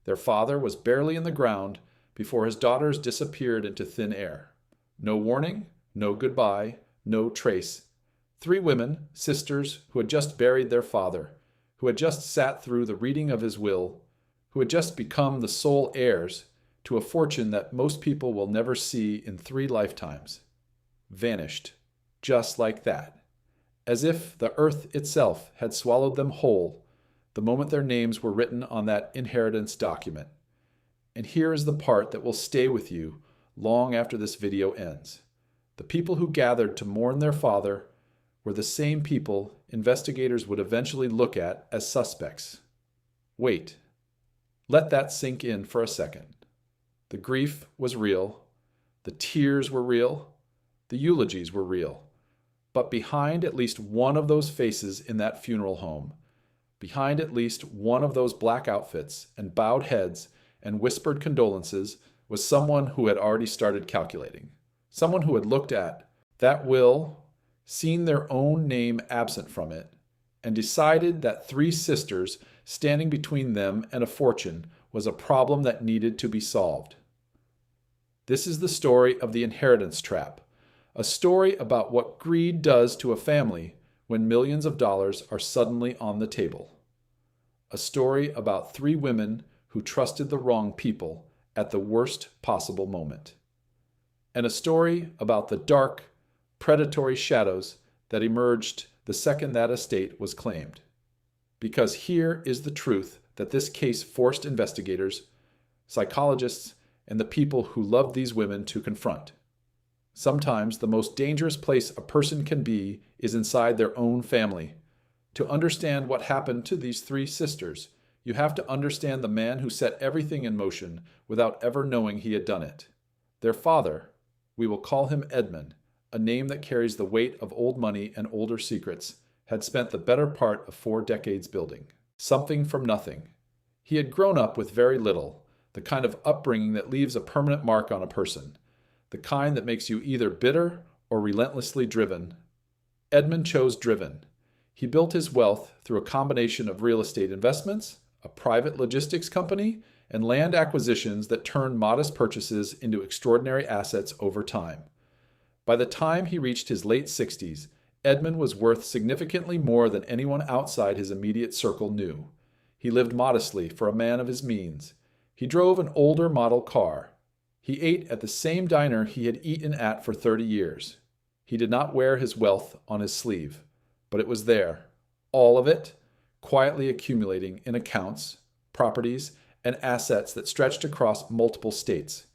Their father was barely in the ground before his daughters disappeared into thin air. No warning, no goodbye, no trace. 3 women, sisters, who had just buried their father, who had just sat through the reading of his will, who had just become the sole heirs to a fortune that most people will never see in 3 lifetimes. Vanished, just like that, as if the earth itself had swallowed them whole the moment their names were written on that inheritance document. And here is the part that will stay with you long after this video ends. The people who gathered to mourn their father were the same people investigators would eventually look at as suspects. Wait. Let that sink in for a second. The grief was real. The tears were real. The eulogies were real. But behind at least one of those faces in that funeral home, behind at least one of those black outfits and bowed heads and whispered condolences, was someone who had already started calculating. Someone who had looked at that will, seen their own name absent from it, and decided that 3 sisters standing between them and a fortune was a problem that needed to be solved. This is the story of the inheritance trap, a story about what greed does to a family when millions of dollars are suddenly on the table. A story about 3 women who trusted the wrong people at the worst possible moment. And a story about the dark, predatory shadows that emerged the second that estate was claimed. Because here is the truth that this case forced investigators, psychologists, and the people who loved these women to confront. Sometimes the most dangerous place a person can be is inside their own family. To understand what happened to these 3 sisters, you have to understand the man who set everything in motion without ever knowing he had done it. Their father, we will call him Edmund, a name that carries the weight of old money and older secrets, had spent the better part of 4 decades building something from nothing. He had grown up with very little, the kind of upbringing that leaves a permanent mark on a person, the kind that makes you either bitter or relentlessly driven. Edmund chose driven. He built his wealth through a combination of real estate investments, a private logistics company, and land acquisitions that turned modest purchases into extraordinary assets over time. By the time he reached his late 60s, Edmund was worth significantly more than anyone outside his immediate circle knew. He lived modestly for a man of his means. He drove an older model car. He ate at the same diner he had eaten at for 30 years. He did not wear his wealth on his sleeve, but it was there, all of it, quietly accumulating in accounts, properties, and assets that stretched across multiple states.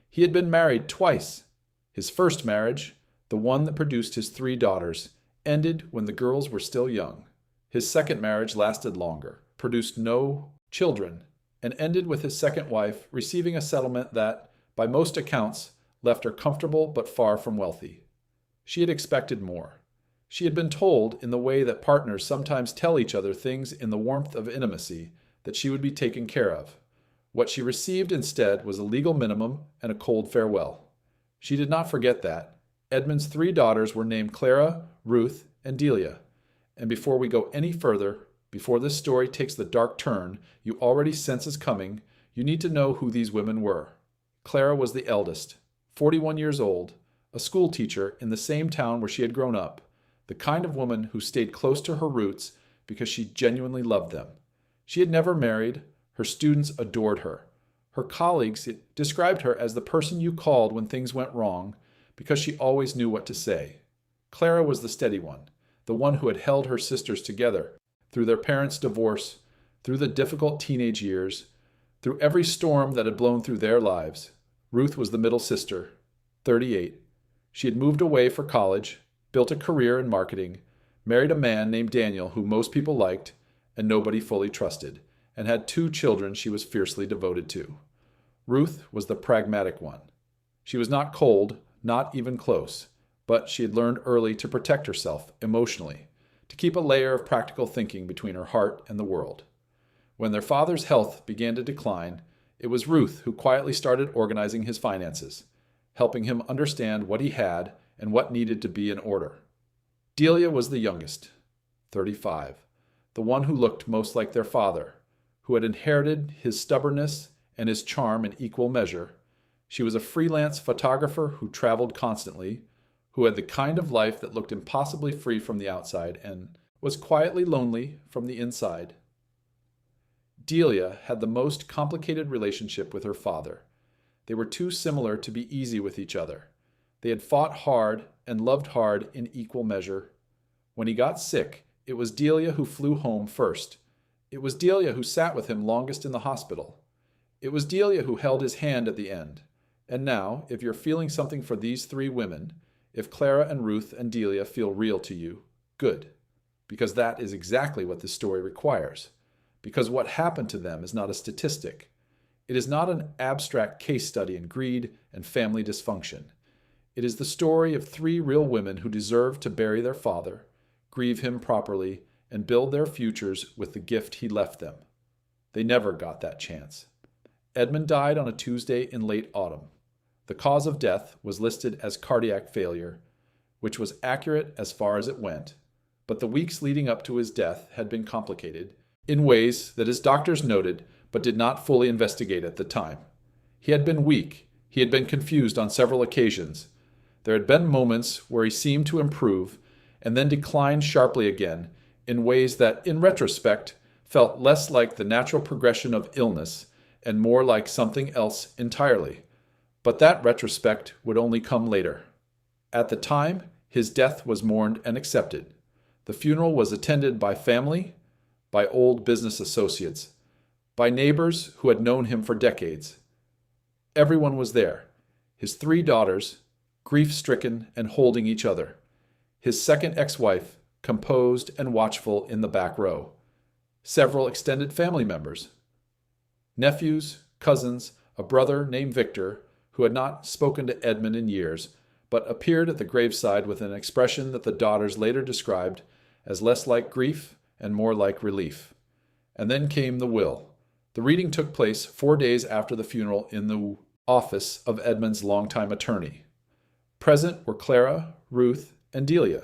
He had been married twice. His first marriage, the one that produced his 3 daughters, ended when the girls were still young. His second marriage lasted longer, produced no children, and ended with his second wife receiving a settlement that, by most accounts, left her comfortable but far from wealthy. She had expected more. She had been told, in the way that partners sometimes tell each other things in the warmth of intimacy, that she would be taken care of. What she received instead was a legal minimum and a cold farewell. She did not forget that. Edmund's 3 daughters were named Clara, Ruth, and Delia. And before we go any further, before this story takes the dark turn you already sense is coming, you need to know who these women were. Clara was the eldest, 41 years old, a school teacher in the same town where she had grown up, the kind of woman who stayed close to her roots because she genuinely loved them. She had never married. Her students adored her. Her colleagues described her as the person you called when things went wrong because she always knew what to say. Clara was the steady one, the one who had held her sisters together through their parents' divorce, through the difficult teenage years, through every storm that had blown through their lives. Ruth was the middle sister, 38. She had moved away for college, built a career in marketing, married a man named Daniel who most people liked and nobody fully trusted, and had 2 children she was fiercely devoted to. Ruth was the pragmatic one. She was not cold, not even close, but she had learned early to protect herself emotionally, to keep a layer of practical thinking between her heart and the world. When their father's health began to decline, it was Ruth who quietly started organizing his finances, helping him understand what he had and what needed to be in order. Delia was the youngest, 35, the one who looked most like their father, who had inherited his stubbornness and his charm in equal measure. She was a freelance photographer who traveled constantly, who had the kind of life that looked impossibly free from the outside and was quietly lonely from the inside. Delia had the most complicated relationship with her father. They were too similar to be easy with each other. They had fought hard and loved hard in equal measure. When he got sick, it was Delia who flew home first. It was Delia who sat with him longest in the hospital. It was Delia who held his hand at the end. And now, if you're feeling something for these three women, if Clara and Ruth and Delia feel real to you, good. Because that is exactly what this story requires. Because what happened to them is not a statistic. It is not an abstract case study in greed and family dysfunction. It is the story of three real women who deserve to bury their father, grieve him properly, and build their futures with the gift he left them. They never got that chance. Edmund died on a Tuesday in late autumn. The cause of death was listed as cardiac failure, which was accurate as far as it went, but the weeks leading up to his death had been complicated in ways that his doctors noted but did not fully investigate at the time. He had been weak. He had been confused on several occasions. There had been moments where he seemed to improve and then declined sharply again in ways that, in retrospect, felt less like the natural progression of illness and more like something else entirely. But that retrospect would only come later. At the time, his death was mourned and accepted. The funeral was attended by family, by old business associates, by neighbors who had known him for decades. Everyone was there. His three daughters, grief-stricken and holding each other. His second ex-wife, composed and watchful in the back row. Several extended family members. Nephews, cousins, a brother named Victor, who had not spoken to Edmund in years, but appeared at the graveside with an expression that the daughters later described as less like grief and more like relief. And then came the will. The reading took place 4 days after the funeral in the office of Edmund's longtime attorney. Present were Clara, Ruth, and Delia.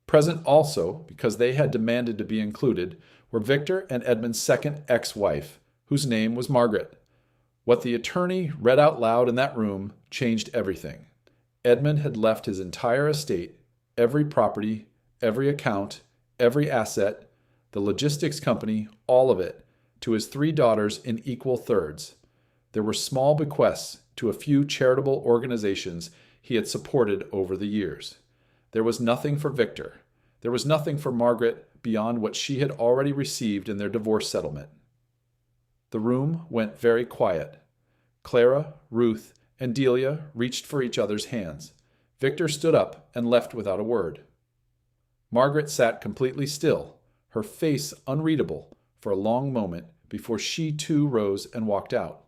Present also, because they had demanded to be included, were Victor and Edmund's second ex-wife, whose name was Margaret. What the attorney read out loud in that room changed everything. Edmund had left his entire estate, every property, every account, every asset, the logistics company, all of it, to his three daughters in equal thirds. There were small bequests to a few charitable organizations he had supported over the years. There was nothing for Victor. There was nothing for Margaret beyond what she had already received in their divorce settlement. The room went very quiet. Clara, Ruth, and Delia reached for each other's hands. Victor stood up and left without a word. Margaret sat completely still, her face unreadable, for a long moment before she too rose and walked out.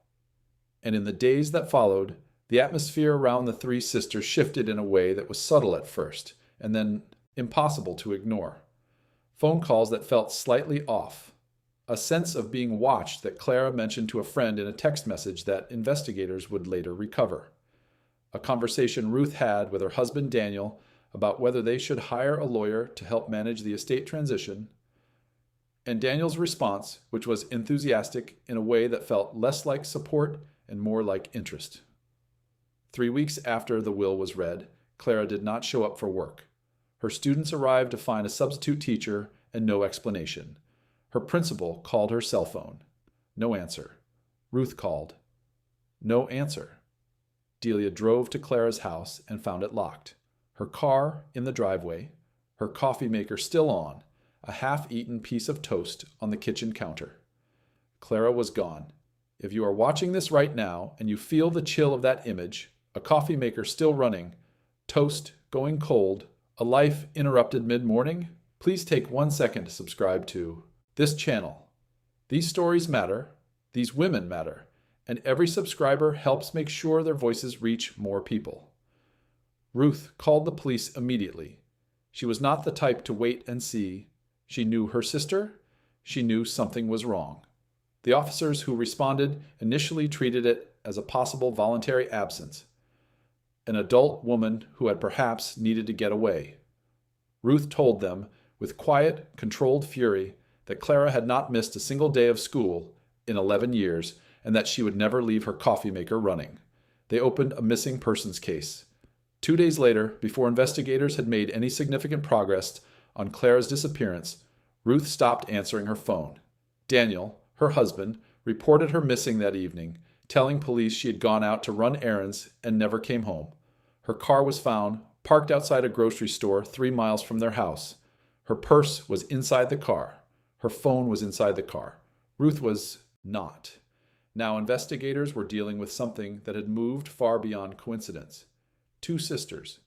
And in the days that followed, the atmosphere around the three sisters shifted in a way that was subtle at first, and then impossible to ignore. Phone calls that felt slightly off. A sense of being watched that Clara mentioned to a friend in a text message that investigators would later recover. A conversation Ruth had with her husband Daniel about whether they should hire a lawyer to help manage the estate transition, and Daniel's response, which was enthusiastic in a way that felt less like support and more like interest. 3 weeks after the will was read, Clara did not show up for work. Her students arrived to find a substitute teacher and no explanation. Her principal called her cell phone. No answer. Ruth called. No answer. Delia drove to Clara's house and found it locked. Her car in the driveway, her coffee maker still on, a half-eaten piece of toast on the kitchen counter. Clara was gone. If you are watching this right now and you feel the chill of that image, a coffee maker still running, toast going cold, a life interrupted mid-morning, please take 1 second to subscribe to this channel. These stories matter, these women matter, and every subscriber helps make sure their voices reach more people. Ruth called the police immediately. She was not the type to wait and see. She knew her sister. She knew something was wrong. The officers who responded initially treated it as a possible voluntary absence, an adult woman who had perhaps needed to get away. Ruth told them, with quiet, controlled fury, that Clara had not missed a single day of school in 11 years and that she would never leave her coffee maker running. They opened a missing persons case. 2 days later, before investigators had made any significant progress on Clara's disappearance, Ruth stopped answering her phone. Daniel, her husband, reported her missing that evening, telling police she had gone out to run errands and never came home. Her car was found, parked outside a grocery store 3 miles from their house. Her purse was inside the car. Her phone was inside the car. Ruth was not. Now investigators were dealing with something that had moved far beyond coincidence. 2 sisters,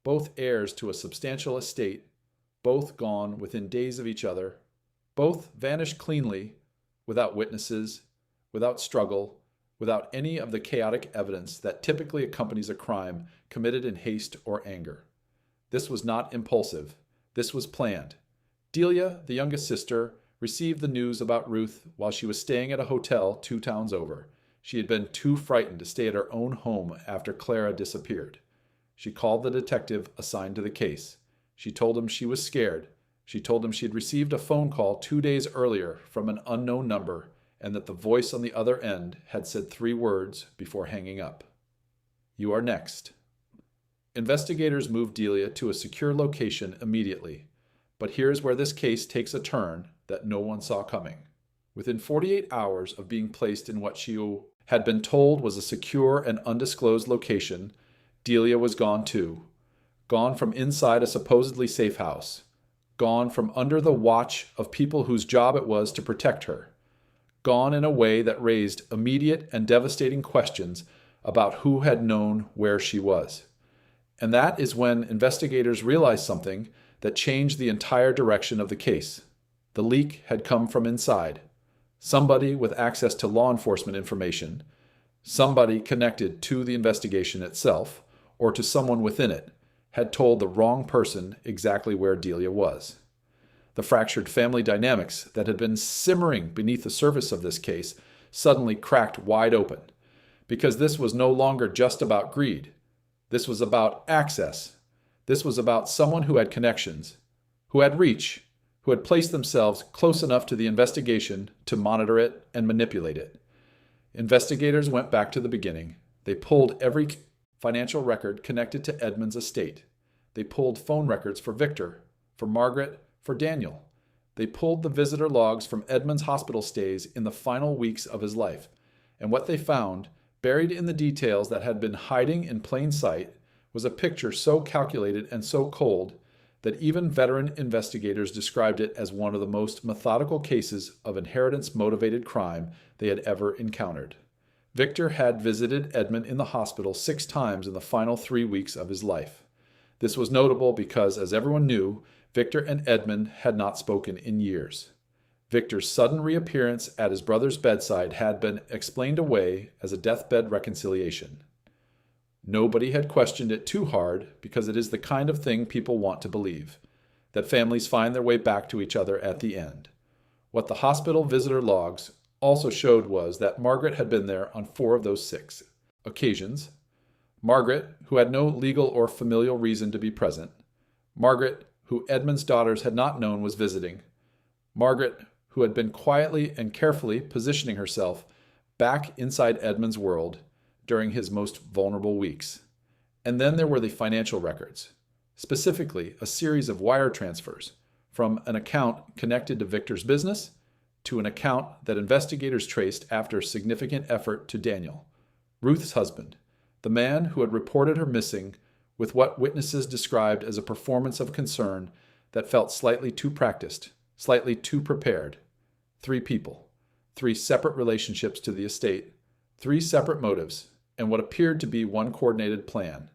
both heirs to a substantial estate, both gone within days of each other, both vanished cleanly, without witnesses, without struggle, without any of the chaotic evidence that typically accompanies a crime committed in haste or anger. This was not impulsive. This was planned. Delia, the youngest sister, received the news about Ruth while she was staying at a hotel 2 towns over. She had been too frightened to stay at her own home after Clara disappeared. She called the detective assigned to the case. She told him she was scared. She told him she had received a phone call 2 days earlier from an unknown number and that the voice on the other end had said 3 words before hanging up. "You are next." Investigators moved Delia to a secure location immediately. But here's where this case takes a turn that no one saw coming. Within 48 hours of being placed in what she had been told was a secure and undisclosed location, Delia was gone too. Gone from inside a supposedly safe house. Gone from under the watch of people whose job it was to protect her. Gone in a way that raised immediate and devastating questions about who had known where she was. And that is when investigators realized something that changed the entire direction of the case. The leak had come from inside. Somebody with access to law enforcement information, somebody connected to the investigation itself, or to someone within it, had told the wrong person exactly where Delia was. The fractured family dynamics that had been simmering beneath the surface of this case suddenly cracked wide open, because this was no longer just about greed. This was about access. This was about someone who had connections, who had reach, who had placed themselves close enough to the investigation to monitor it and manipulate it. Investigators went back to the beginning. They pulled every financial record connected to Edmund's estate. They pulled phone records for Victor, for Margaret, for Daniel. They pulled the visitor logs from Edmund's hospital stays in the final weeks of his life. And what they found, buried in the details that had been hiding in plain sight, was a picture so calculated and so cold that even veteran investigators described it as one of the most methodical cases of inheritance-motivated crime they had ever encountered. Victor had visited Edmund in the hospital 6 times in the final 3 weeks of his life. This was notable because, as everyone knew, Victor and Edmund had not spoken in years. Victor's sudden reappearance at his brother's bedside had been explained away as a deathbed reconciliation. Nobody had questioned it too hard because it is the kind of thing people want to believe, that families find their way back to each other at the end. What the hospital visitor logs also showed was that Margaret had been there on 4 of those 6 occasions. Margaret, who had no legal or familial reason to be present. Margaret, who Edmund's daughters had not known was visiting. Margaret, who had been quietly and carefully positioning herself back inside Edmund's world during his most vulnerable weeks. And then there were the financial records, specifically a series of wire transfers from an account connected to Victor's business to an account that investigators traced after significant effort to Daniel, Ruth's husband, the man who had reported her missing with what witnesses described as a performance of concern that felt slightly too practiced, slightly too prepared. 3 people, 3 separate relationships to the estate, 3 separate motives, and what appeared to be one coordinated plan.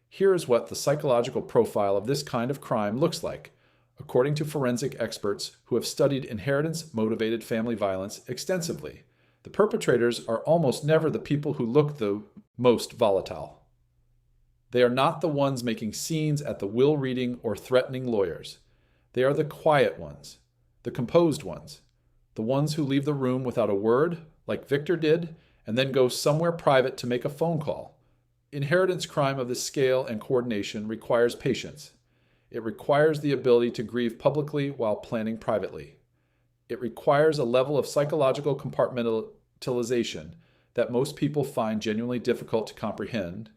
Here is what the psychological profile of this kind of crime looks like, according to forensic experts who have studied inheritance-motivated family violence extensively. The perpetrators are almost never the people who look the most volatile. They are not the ones making scenes at the will-reading or threatening lawyers. They are the quiet ones, the composed ones, the ones who leave the room without a word, like Victor did, and then go somewhere private to make a phone call. Inheritance crime of this scale and coordination requires patience. It requires the ability to grieve publicly while planning privately. It requires a level of psychological compartmentalization that most people find genuinely difficult to comprehend,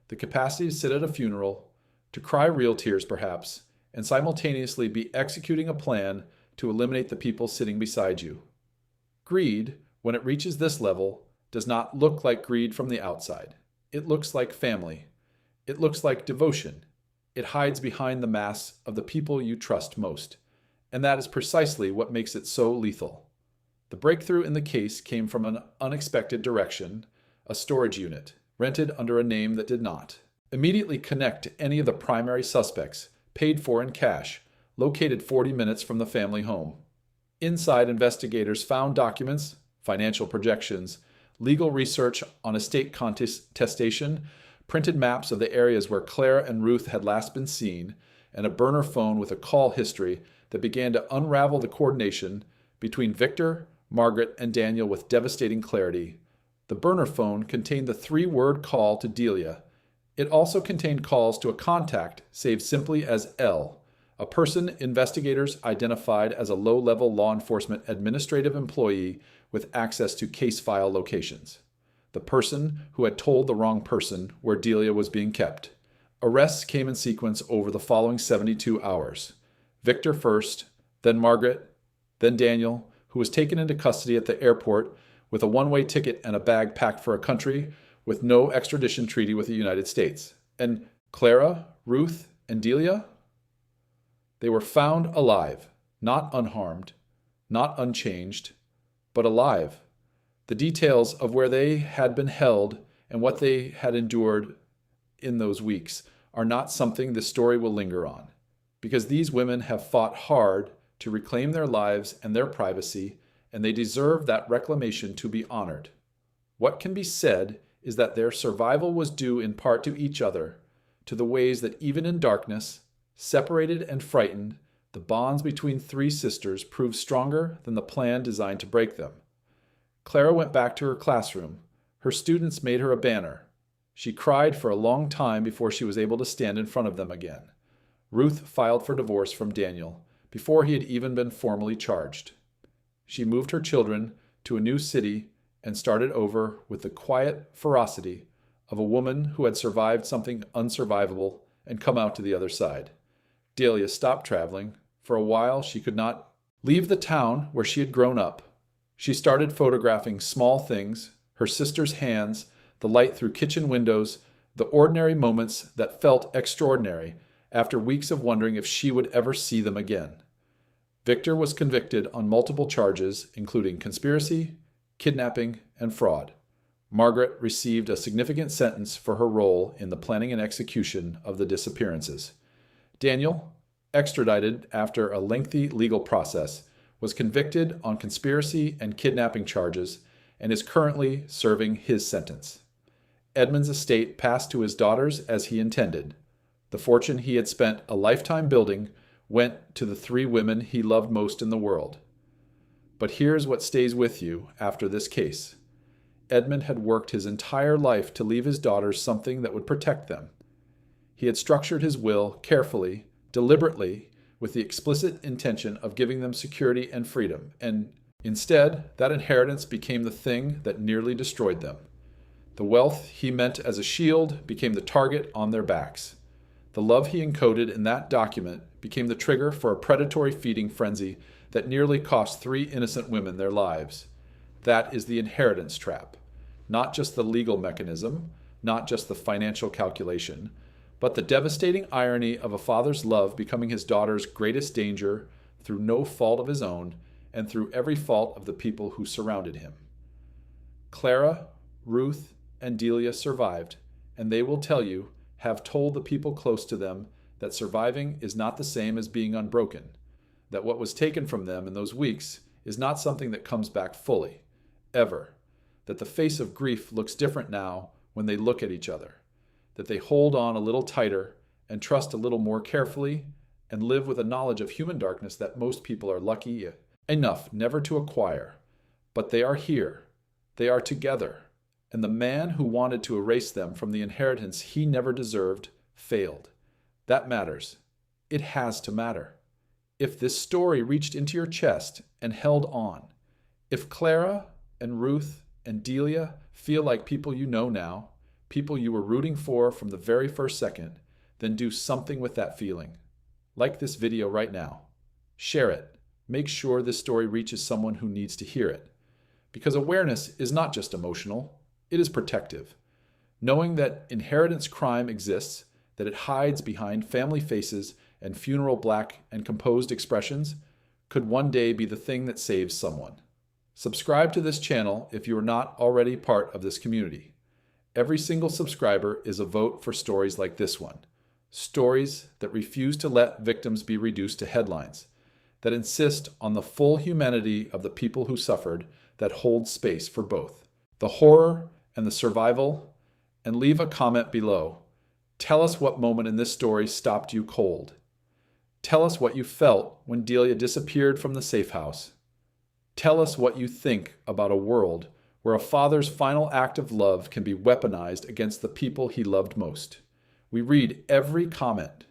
the capacity to sit at a funeral, to cry real tears perhaps, and simultaneously be executing a plan to eliminate the people sitting beside you. Greed, when it reaches this level, does not look like greed from the outside. It looks like family. It looks like devotion. It hides behind the mask of the people you trust most. And that is precisely what makes it so lethal. The breakthrough in the case came from an unexpected direction, a storage unit, rented under a name that did not immediately connect to any of the primary suspects, paid for in cash, located 40 minutes from the family home. Inside, investigators found documents, financial projections, legal research on estate contestation, printed maps of the areas where Clara and Ruth had last been seen, and a burner phone with a call history that began to unravel the coordination between Victor, Margaret, and Daniel with devastating clarity. The burner phone contained the 3-word call to Delia. It also contained calls to a contact saved simply as L, a person investigators identified as a low-level law enforcement administrative employee with access to case file locations. The person who had told the wrong person where Delia was being kept. Arrests came in sequence over the following 72 hours. Victor first, then Margaret, then Daniel, who was taken into custody at the airport with a one-way ticket and a bag packed for a country with no extradition treaty with the United States. And Clara, Ruth, and Delia? They were found alive, not unharmed, not unchanged, but alive. The details of where they had been held and what they had endured in those weeks are not something this story will linger on, because these women have fought hard to reclaim their lives and their privacy, and they deserve that reclamation to be honored. What can be said is that their survival was due in part to each other, to the ways that even in darkness, separated and frightened, the bonds between 3 sisters proved stronger than the plan designed to break them. Clara went back to her classroom. Her students made her a banner. She cried for a long time before she was able to stand in front of them again. Ruth filed for divorce from Daniel before he had even been formally charged. She moved her children to a new city and started over with the quiet ferocity of a woman who had survived something unsurvivable and come out to the other side. Delia stopped traveling. For a while, she could not leave the town where she had grown up. She started photographing small things, her sister's hands, the light through kitchen windows, the ordinary moments that felt extraordinary after weeks of wondering if she would ever see them again. Victor was convicted on multiple charges, including conspiracy, kidnapping, and fraud. Margaret received a significant sentence for her role in the planning and execution of the disappearances. Daniel, extradited after a lengthy legal process, was convicted on conspiracy and kidnapping charges and is currently serving his sentence. Edmund's estate passed to his daughters as he intended. The fortune he had spent a lifetime building went to the 3 women he loved most in the world. But here's what stays with you after this case. Edmund had worked his entire life to leave his daughters something that would protect them. He had structured his will carefully, deliberately, with the explicit intention of giving them security and freedom, and instead, that inheritance became the thing that nearly destroyed them. The wealth he meant as a shield became the target on their backs. The love he encoded in that document became the trigger for a predatory feeding frenzy that nearly cost 3 innocent women their lives. That is the inheritance trap. Not just the legal mechanism, not just the financial calculation, but the devastating irony of a father's love becoming his daughter's greatest danger through no fault of his own and through every fault of the people who surrounded him. Clara, Ruth, and Delia survived, and they will tell you, have told the people close to them, that surviving is not the same as being unbroken, that what was taken from them in those weeks is not something that comes back fully, ever, that the face of grief looks different now when they look at each other, that they hold on a little tighter and trust a little more carefully and live with a knowledge of human darkness that most people are lucky enough never to acquire. But they are here. They are together. And the man who wanted to erase them from the inheritance he never deserved failed. That matters. It has to matter. If this story reached into your chest and held on, if Clara and Ruth and Delia feel like people you know now, people you were rooting for from the very first second, then do something with that feeling. Like this video right now. Share it. Make sure this story reaches someone who needs to hear it. Because awareness is not just emotional, it is protective. Knowing that inheritance crime exists, that it hides behind family faces and funeral black and composed expressions, could one day be the thing that saves someone. Subscribe to this channel if you are not already part of this community. Every single subscriber is a vote for stories like this one. Stories that refuse to let victims be reduced to headlines, that insist on the full humanity of the people who suffered, that hold space for both the horror and the survival. And leave a comment below. Tell us what moment in this story stopped you cold. Tell us what you felt when Delia disappeared from the safe house. Tell us what you think about a world where a father's final act of love can be weaponized against the people he loved most. We read every comment.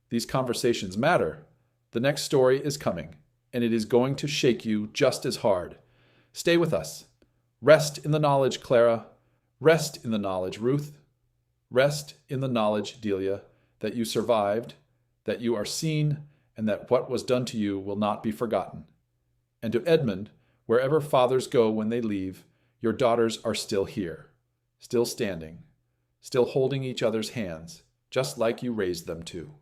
These conversations matter. The next story is coming, and it is going to shake you just as hard. Stay with us. Rest in the knowledge, Clara. Rest in the knowledge, Ruth. Rest in the knowledge, Delia, that you survived, that you are seen, and that what was done to you will not be forgotten. And to Edmund, wherever fathers go when they leave, your daughters are still here, still standing, still holding each other's hands, just like you raised them to.